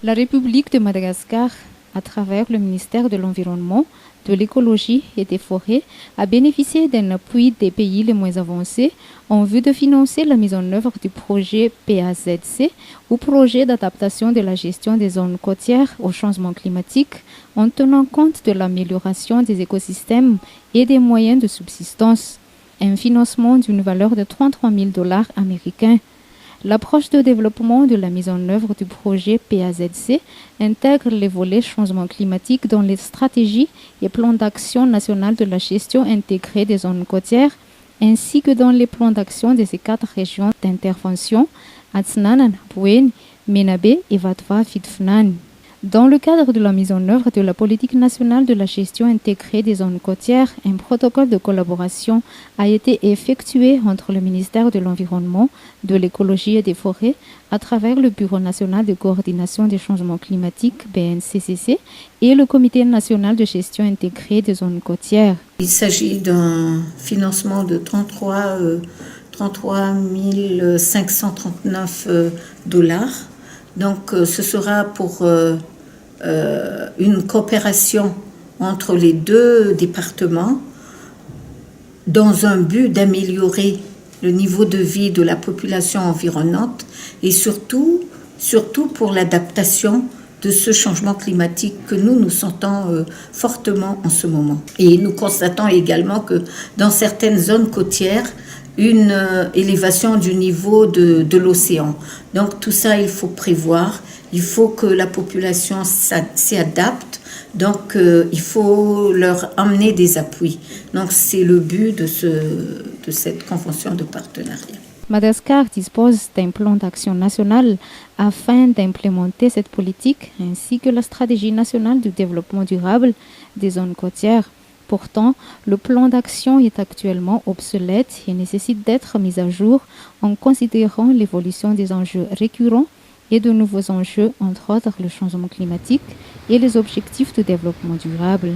La République de Madagascar, à travers le ministère de l'Environnement, de l'Écologie et des Forêts, a bénéficié d'un appui des pays les moins avancés en vue de financer la mise en œuvre du projet PAZC, ou projet d'adaptation de la gestion des zones côtières au changement climatique, en tenant compte de l'amélioration des écosystèmes et des moyens de subsistance. Un financement d'une valeur de 33 000 $ américains. L'approche de développement de la mise en œuvre du projet PAZC intègre les volets changement climatique dans les stratégies et plans d'action national de la gestion intégrée des zones côtières, ainsi que dans les plans d'action de ces 4 régions d'intervention, Atsnanan, Bouen, Menabe et Vatva Fitfnan. Dans le cadre de la mise en œuvre de la politique nationale de la gestion intégrée des zones côtières, un protocole de collaboration a été effectué entre le ministère de l'Environnement, de l'Écologie et des Forêts, à travers le Bureau national de coordination des changements climatiques, BNCCC, et le Comité national de gestion intégrée des zones côtières. Il s'agit d'un financement de 33 539 $. Donc ce sera pour une coopération entre les 2 départements dans un but d'améliorer le niveau de vie de la population environnante et surtout pour l'adaptation de ce changement climatique que nous sentons fortement en ce moment. Et nous constatons également que dans certaines zones côtières, une élévation du niveau de l'océan. Donc tout ça, il faut prévoir. Il faut que la population s'y adapte. Donc il faut leur amener des appuis. Donc c'est le but de cette convention de partenariat. Madagascar dispose d'un plan d'action national afin d'implémenter cette politique, ainsi que la stratégie nationale du développement durable des zones côtières. Pourtant, le plan d'action est actuellement obsolète et nécessite d'être mis à jour en considérant l'évolution des enjeux récurrents et de nouveaux enjeux, entre autres le changement climatique et les objectifs de développement durable.